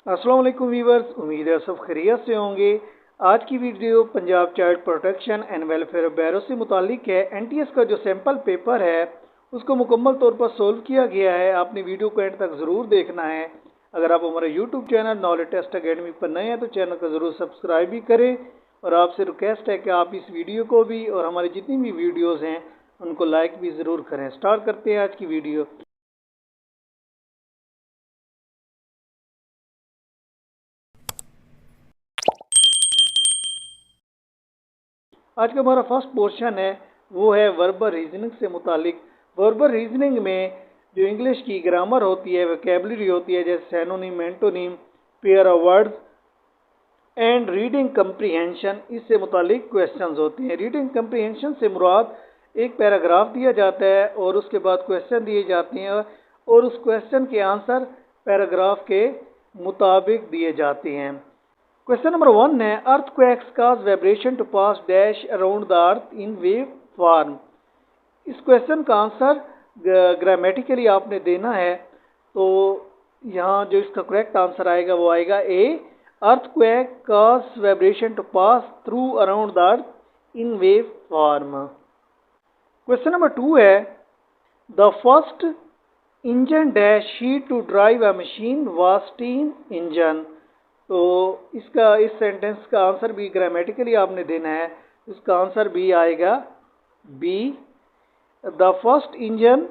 अस्सलाम वालेकुम वीवर्स, उम्मीद है सब खैरियत से होंगे। आज की video Punjab child protection and welfare bureau से मुतालिक है। एनटीएस का जो सैम्पल पेपर है उसको मुकम्मल तौर पर सोल्व किया गया है। आपने वीडियो को एंड तक ज़रूर देखना है। अगर आप हमारे YouTube channel knowledge test academy पर नए हैं तो चैनल को ज़रूर सब्सक्राइब भी करें और आपसे रिक्वेस्ट है कि आप इस वीडियो को भी और हमारी जितनी भी वीडियोज़ हैं उनको लाइक भी ज़रूर करें। स्टार्ट करते हैं आज की वीडियो। आज का हमारा फर्स्ट पोर्शन है वो है वर्बल रीजनिंग से मुतालिक। वर्बल रीजनिंग में जो इंग्लिश की ग्रामर होती है, वोकैबुलरी होती है, जैसे synonym, antonym, pair of words and reading comprehension, इससे मुतालिक क्वेश्चंस होते हैं। रीडिंग कम्प्रीहेंशन से मुराद एक पैराग्राफ दिया जाता है और उसके बाद क्वेश्चन दिए जाते हैं और उस क्वेश्चन के आंसर पैराग्राफ के मुताबिक दिए जाते हैं। क्वेश्चन नंबर 1 है, earthquakes cause vibration to pass dash around the earth in wave form. इस क्वेश्चन का आंसर ग्रामेटिकली आपने देना है। तो यहाँ जो इसका करेक्ट आंसर आएगा वो आएगा A, earthquake cause vibration to pass through around the earth in wave form. Question number 2 है, the first engine dash sheet to drive a machine was steam engine. तो इसका इस सेंटेंस का आंसर भी grammatically आपने देना है। इसका आंसर भी आएगा B, the first engine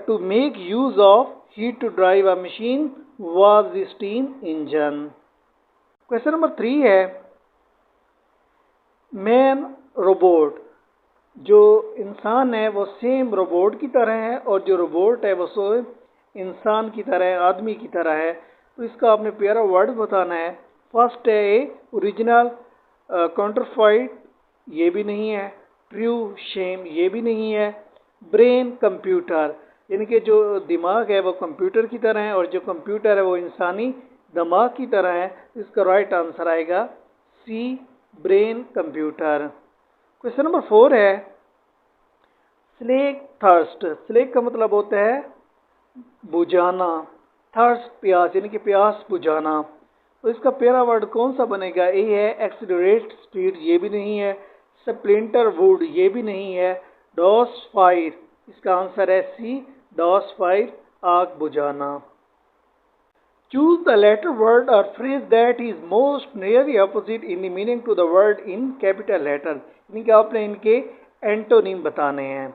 to make use of heat to drive a machine was the steam engine. Question number 3 है, मैन रोबोट, जो इंसान है वो सेम रोबोट की तरह है और जो रोबोट है वो सेम इंसान की तरह है, आदमी की तरह है। तो इसका आपने पेयर ऑफ वर्ड बताना है। फर्स्ट है ए, ओरिजिनल, काउंटरफाइट, ये भी नहीं है, ट्रू, शेम, ये भी नहीं है, ब्रेन, कंप्यूटर, यानी कि जो दिमाग है वो कंप्यूटर की तरह है और जो कंप्यूटर है वो इंसानी दिमाग की तरह है। इसका राइट आंसर आएगा सी, ब्रेन कंप्यूटर। क्वेश्चन नंबर 4 है, स्लेक थर्स्ट। स्लेक का मतलब होता है बुझाना, थर्स्ट प्यास, यानी कि प्यास बुझाना। तो इसका पहला वर्ड कौन सा बनेगा? ए है एक्सीलरेट स्पीड, ये भी नहीं है, स्प्लिंटर वुड, ये भी नहीं है, डॉस फायर, इसका आंसर है सी, डॉस फायर, आग बुझाना। चूज द लेटर वर्ड और phrase that is most nearly opposite in the meaning to the word in capital letter, यानी कि आपने इनके एंटोनिम बताने हैं।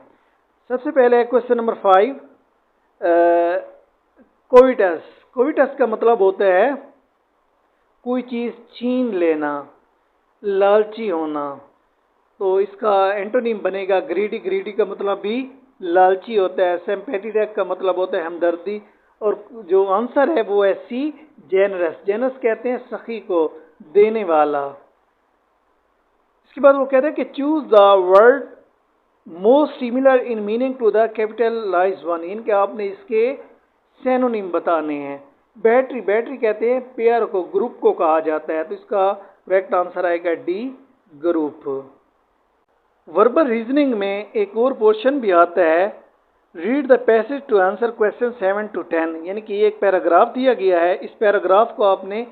सबसे पहले क्वेश्चन नंबर 5, कोविटस। कोविटस का मतलब होता है कोई चीज़ छीन लेना, लालची होना। तो इसका एंटोनिम बनेगा ग्रीडी। ग्रीडी का मतलब भी लालची होता है। सिंपैथेटिक का मतलब होता है हमदर्दी और जो आंसर है वो है सी, जेनरस। जेनरस कहते हैं सखी को, देने वाला। इसके बाद वो कहते हैं कि choose the word most similar in meaning to the capitalized one, इनके आपने इसके सैनोनिम बताने हैं। बैटरी, बैटरी कहते हैं पेयर को, ग्रुप को कहा जाता है। तो इसका करेक्ट आंसर आएगा डी, ग्रुप। वर्बल रीजनिंग में एक और पोर्शन भी आता है, read the passage to answer question 7 to 10, यानी कि एक पैराग्राफ दिया गया है। इस पैराग्राफ को आपने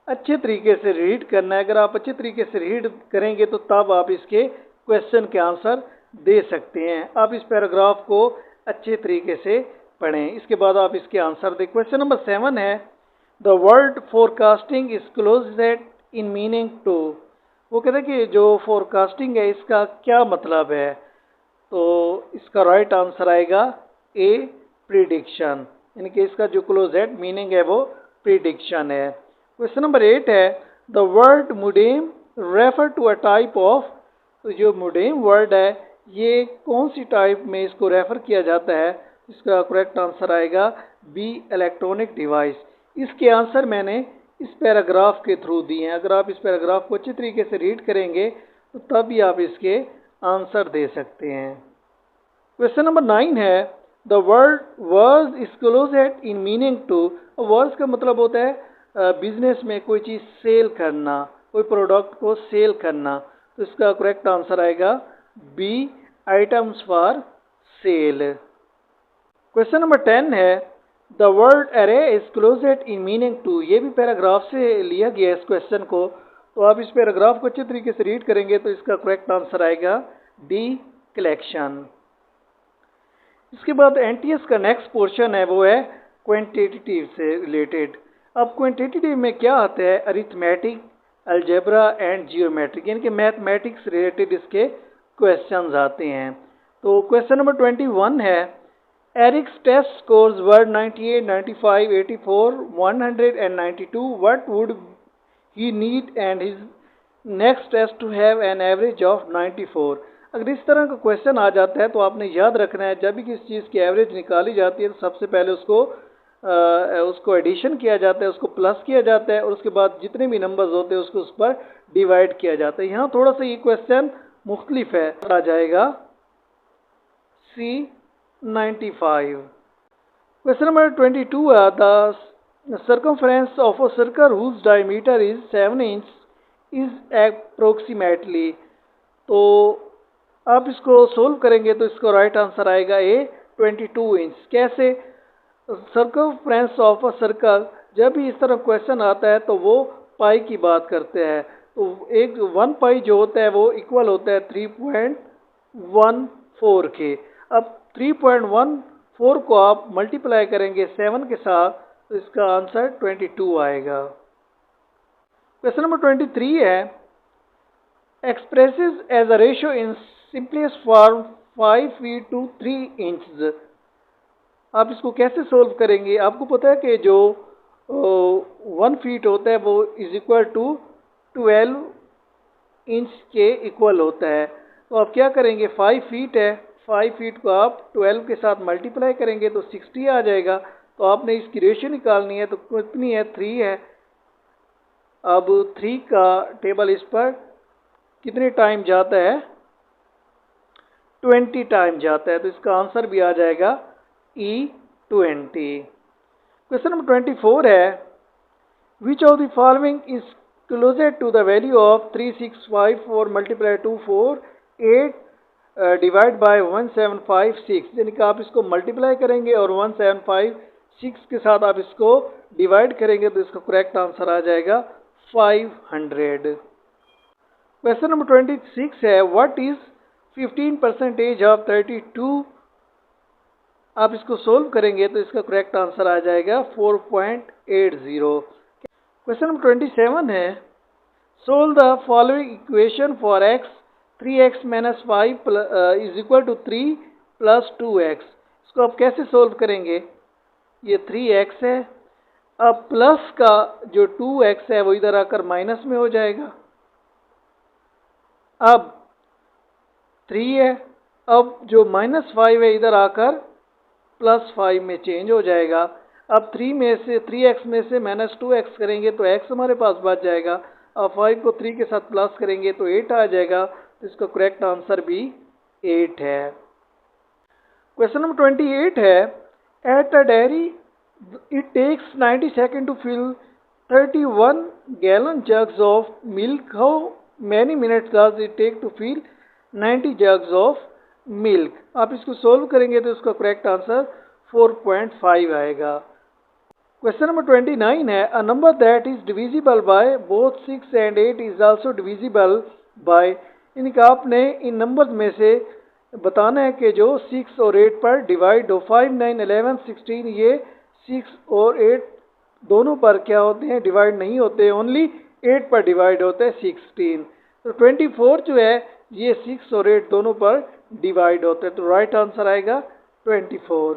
अच्छे तरीके से रीड करना है। अगर आप अच्छे तरीके से रीड करेंगे तो तब आप इसके क्वेश्चन के आंसर दे सकते हैं। आप इस पैराग्राफ को अच्छे तरीके से पढ़ें, इसके बाद आप इसके आंसर दें। क्वेश्चन नंबर 7 है, the word forecasting is closest in meaning to. वो कहते हैं कि जो फोरकास्टिंग है इसका क्या मतलब है? तो इसका राइट आंसर आएगा ए, प्रिडिक्शन, यानी कि इसका जो क्लोजेस्ट मीनिंग है वो प्रिडिक्शन है। क्वेश्चन नंबर 8 है, the word modem refer to a type of. तो जो मुडेम वर्ड है ये कौन सी टाइप में इसको रेफर किया जाता है? इसका करेक्ट आंसर आएगा बी, इलेक्ट्रॉनिक डिवाइस। इसके आंसर मैंने इस पैराग्राफ के थ्रू दिए हैं। अगर आप इस पैराग्राफ को अच्छी तरीके से रीड करेंगे तो तभी आप इसके आंसर दे सकते हैं। क्वेश्चन नंबर 9 है, the word verge is closest in meaning to. Verge का मतलब होता है बिजनेस में कोई चीज़ सेल करना, कोई प्रोडक्ट को सेल करना। तो इसका करेक्ट आंसर आएगा B, items for sale. Question number 10 है, the word array is closest in meaning to, ये भी पैराग्राफ से लिया गया इस क्वेश्चन को। तो आप इस पैराग्राफ को अच्छे तरीके से रीड करेंगे तो इसका करेक्ट आंसर आएगा डी, कलेक्शन। इसके बाद एनटीएस का नेक्स्ट पोर्शन है वो है क्वांटिटेटिव से रिलेटेड। अब क्वांटिटेटिव में क्या आता है, अरिथमेटिक, अलजेब्रा एंड जियोमेट्रिक, यानी कि मैथमेटिक्स रिलेटेड इसके क्वेश्चंस आते हैं। तो क्वेश्चन नंबर 21 है, Eric's test scores were 98, 95, 84, 192, what would he need and his next test to have an average of 94। अगर इस तरह का क्वेश्चन आ जाता है तो आपने याद रखना है, जब भी किसी चीज़ की एवरेज निकाली जाती है तो सबसे पहले उसको एडिशन किया जाता है, उसको प्लस किया जाता है और उसके बाद जितने भी नंबर्स होते हैं उसको उस पर डिवाइड किया जाता है। यहाँ थोड़ा सा ये क्वेश्चन मुख्तलिफ है, आ जाएगा सी 95। क्वेश्चन नंबर 22 है, the circumference of a circle whose diameter is 7 inch is approximately. तो आप इसको सोल्व करेंगे तो इसका राइट आंसर आएगा ए, 22 इंच। कैसे, सर्कमफ्रेंस ऑफ अ सर्कल, जब भी इस तरह क्वेश्चन आता है तो वो पाई की बात करते हैं। तो एक 1 पाई जो होता है वो इक्वल होता है 3.14 के। अब 3.14 को आप मल्टीप्लाई करेंगे 7 के साथ तो इसका आंसर 22 आएगा। क्वेश्चन नंबर 23 है, expresses as a ratio in simplest form 5 feet to 3 inch. आप इसको कैसे सोल्व करेंगे, आपको पता है कि जो 1 फीट होता है वो इज इक्वल टू 12 इंच के इक्वल होता है। तो आप क्या करेंगे, 5 फीट है, 5 फीट को आप 12 के साथ मल्टीप्लाई करेंगे तो 60 आ जाएगा। तो आपने इसकी रेशियो निकालनी है, तो कितनी है, 3 है। अब 3 का टेबल इस पर कितने टाइम जाता है, 20 टाइम जाता है, तो इसका आंसर भी आ जाएगा E20। क्वेश्चन नंबर 24 है, which of the following is closer to the value of 3654 multiply 248 divide by 1756। यानी कि आप इसको मल्टीप्लाई करेंगे और 1756 के साथ आप इसको डिवाइड करेंगे तो इसका करेक्ट आंसर आ जाएगा 500। क्वेश्चन नंबर 26 है, व्हाट इज 15% ऑफ 32। आप इसको सोल्व करेंगे तो इसका करेक्ट आंसर आ जाएगा 4.80। क्वेश्चन नंबर 27 है, solve the following equation for x 3x minus 5 is equal to 3 plus 2x। इसको आप कैसे सोल्व करेंगे, ये 3x है, अब प्लस का जो 2x है वो इधर आकर माइनस में हो जाएगा। अब 3 है, अब जो माइनस 5 है इधर आकर प्लस 5 में चेंज हो जाएगा। अब 3x में से माइनस 2x करेंगे तो x हमारे पास बच जाएगा। अब 5 को 3 के साथ प्लस करेंगे तो 8 आ जाएगा। तो इसका करेक्ट आंसर भी 8 है। क्वेश्चन नंबर 28 है, at a dairy it takes 90 seconds to fill 31 gallon jugs of milk, how many minutes does it take to fill 90 jugs of milk. आप इसको सोल्व करेंगे तो इसका करेक्ट आंसर 4.5 आएगा। क्वेश्चन नंबर 29 है, a number that is divisible by both 6 and 8 is also divisible by. यानी कि आपने इन नंबर्स में से बताना है कि जो 6 और 8 पर डिवाइड हो। 5, 9, 11, 16 ये 6 और 8 दोनों पर क्या होते हैं, डिवाइड नहीं होते, ओनली 8 पर डिवाइड होते हैं 16। तो 24 जो है ये 6 और 8 दोनों पर डिवाइड होते हैं, तो राइट आंसर आएगा 24।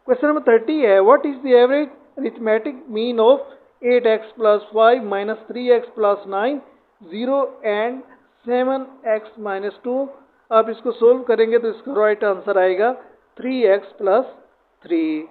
क्वेश्चन नंबर 30 है, what is the average arithmetic mean of 8x plus 5 minus 3x plus 9 0 and 7x minus 2। आप इसको सोल्व करेंगे तो इसका राइट आंसर आएगा 3x प्लस 3।